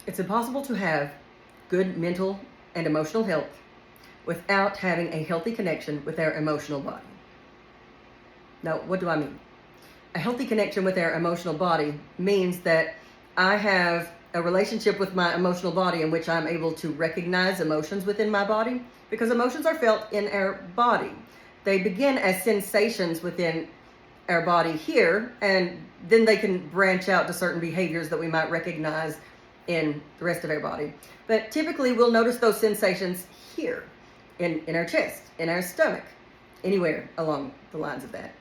It's impossible to have good mental and emotional health without having a healthy connection with our emotional body. Now, what do I mean? A healthy connection with our emotional body means that I have a relationship with my emotional body in which I'm able to recognize emotions within my body, because emotions are felt in our body. They begin as sensations within our body here, and then they can branch out to certain behaviors that we might recognize in the rest of our body. But typically we'll notice those sensations here, in our chest, in our stomach, anywhere along the lines of that.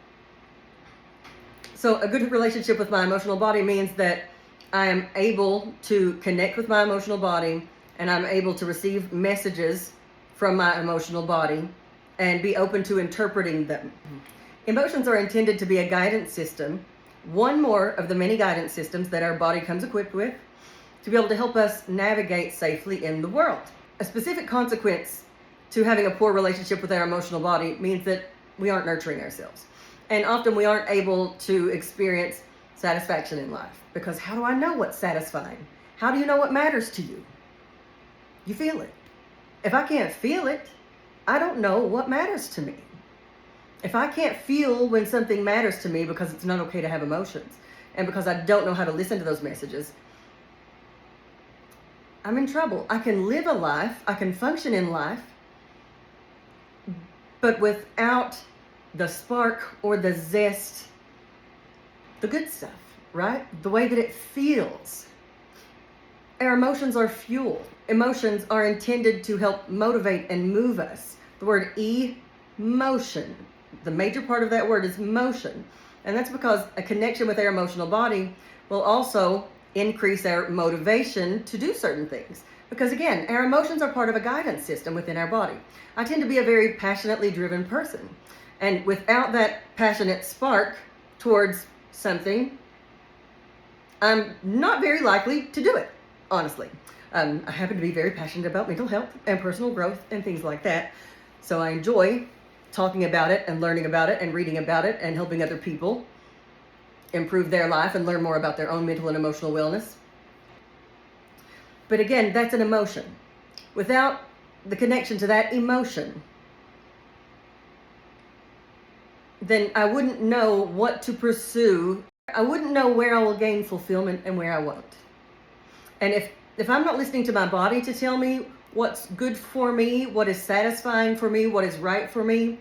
So a good relationship with my emotional body means that I am able to connect with my emotional body, and I'm able to receive messages from my emotional body and be open to interpreting them. Emotions are intended to be a guidance system, one more of the many guidance systems that our body comes equipped with, to be able to help us navigate safely in the world. A specific consequence to having a poor relationship with our emotional body means that we aren't nurturing ourselves. And often we aren't able to experience satisfaction in life. Because how do I know what's satisfying? How do you know what matters to you? You feel it. If I can't feel it, I don't know what matters to me. If I can't feel when something matters to me because it's not okay to have emotions, and because I don't know how to listen to those messages, I'm in trouble. I can live a life, I can function in life, but without the spark or the zest, the good stuff, right? The way that it feels. Our emotions are fuel. Emotions are intended to help motivate and move us. The word emotion, the major part of that word is motion. And that's because a connection with our emotional body will also increase our motivation to do certain things. Because again, our emotions are part of a guidance system within our body. I tend to be a very passionately driven person. And without that passionate spark towards something, I'm not very likely to do it, honestly. I happen to be very passionate about mental health and personal growth and things like that. So I enjoy talking about it and learning about it and reading about it and helping other people improve their life and learn more about their own mental and emotional wellness. But again, that's an emotion. Without the connection to that emotion, then I wouldn't know what to pursue. I wouldn't know where I will gain fulfillment and where I won't. And if I'm not listening to my body to tell me what's good for me, what is satisfying for me, what is right for me,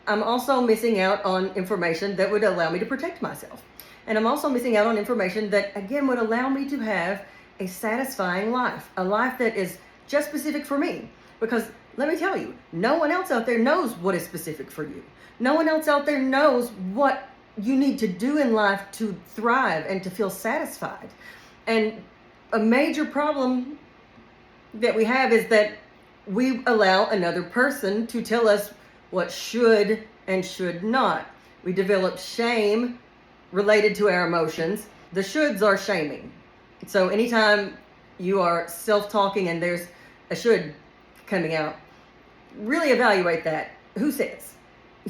I'm also missing out on information that would allow me to protect myself. And I'm also missing out on information that, again, would allow me to have a satisfying life, a life that is just specific for me. Because let me tell you, no one else out there knows what is specific for you. No one else out there knows what you need to do in life to thrive and to feel satisfied. And a major problem that we have is that we allow another person to tell us what should and should not. We develop shame related to our emotions. The shoulds are shaming. So anytime you are self-talking and there's a should coming out, really evaluate that. Who says?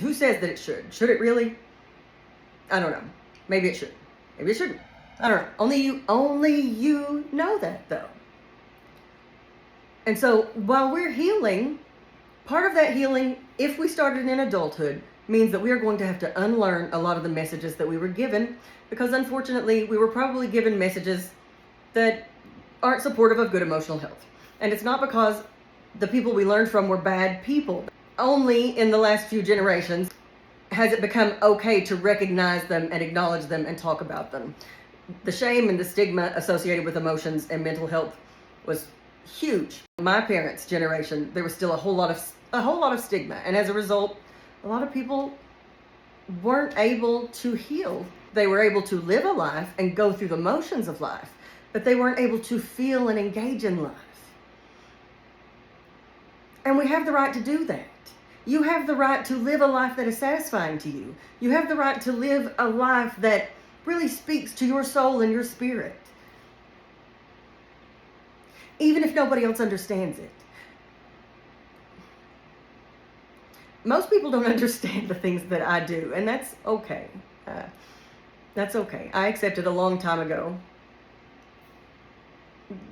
Who says that it should? Should it really? I don't know. Maybe it should. Maybe it shouldn't. I don't know. Only you know that though. And so while we're healing, part of that healing, if we started in adulthood, means that we are going to have to unlearn a lot of the messages that we were given, because unfortunately we were probably given messages that aren't supportive of good emotional health. And it's not because the people we learned from were bad people. Only in the last few generations has it become okay to recognize them and acknowledge them and talk about them. The shame and the stigma associated with emotions and mental health was huge. My parents' generation, there was still a whole lot of stigma, and as a result, a lot of people weren't able to heal. They were able to live a life and go through the motions of life, but they weren't able to feel and engage in life. And we have the right to do that. You have the right to live a life that is satisfying to you. You have the right to live a life that really speaks to your soul and your spirit, even if nobody else understands it. Most people don't understand the things that I do, and that's okay. That's okay. I accepted a long time ago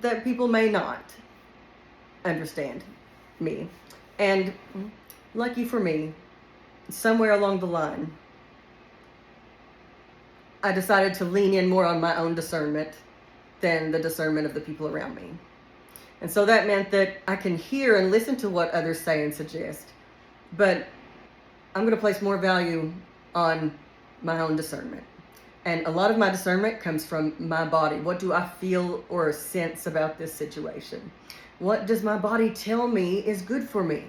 that people may not understand me. And lucky for me, somewhere along the line, I decided to lean in more on my own discernment than the discernment of the people around me. And so that meant that I can hear and listen to what others say and suggest, but I'm going to place more value on my own discernment. And a lot of my discernment comes from my body. What do I feel or sense about this situation? What does my body tell me is good for me?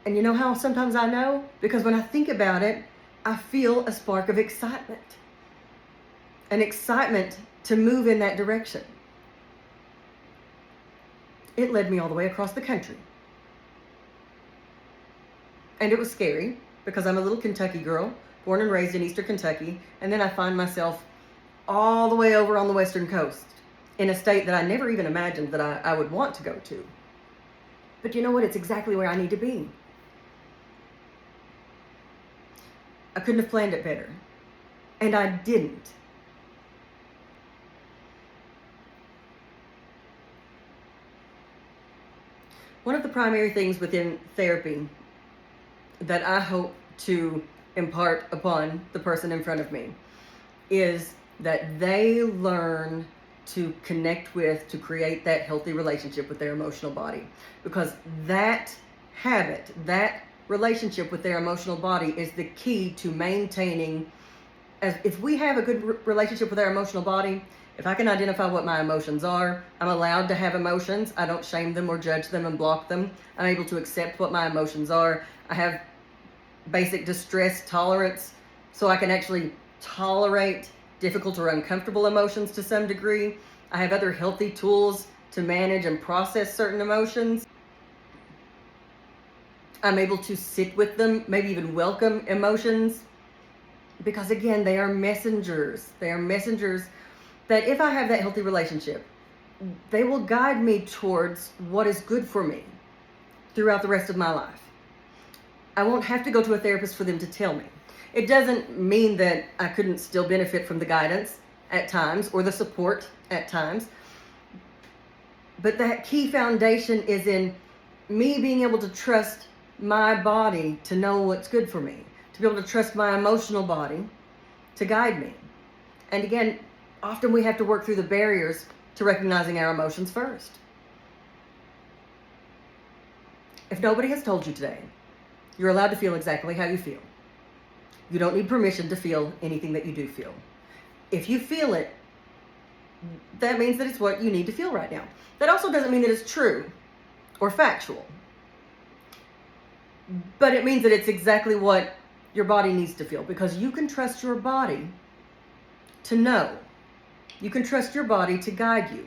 And you know how sometimes I know? Because when I think about it, I feel a spark of excitement. An excitement to move in that direction. It led me all the way across the country. And it was scary because I'm a little Kentucky girl, born and raised in Eastern Kentucky, and then I find myself all the way over on the Western coast in a state that I never even imagined that I would want to go to. But you know what? It's exactly where I need to be. I couldn't have planned it better. And I didn't. One of the primary things within therapy that I hope to impart upon the person in front of me is that they learn to connect with, to create that healthy relationship with their emotional body. Because that habit, that relationship with their emotional body is the key to maintaining. As if we have a good relationship with our emotional body, if I can identify what my emotions are, I'm allowed to have emotions. I don't shame them or judge them and block them. I'm able to accept what my emotions are. I have basic distress tolerance, so I can actually tolerate difficult or uncomfortable emotions to some degree. I have other healthy tools to manage and process certain emotions. I'm able to sit with them, maybe even welcome emotions, because again, they are messengers. They are messengers that if I have that healthy relationship, they will guide me towards what is good for me throughout the rest of my life. I won't have to go to a therapist for them to tell me. It doesn't mean that I couldn't still benefit from the guidance at times or the support at times. But that key foundation is in me being able to trust my body to know what's good for me, to be able to trust my emotional body to guide me. And again, often we have to work through the barriers to recognizing our emotions first. If nobody has told you today, you're allowed to feel exactly how you feel. You don't need permission to feel anything that you do feel. If you feel it, that means that it's what you need to feel right now. That also doesn't mean that it's true or factual. But it means that it's exactly what your body needs to feel, because you can trust your body to know. You can trust your body to guide you.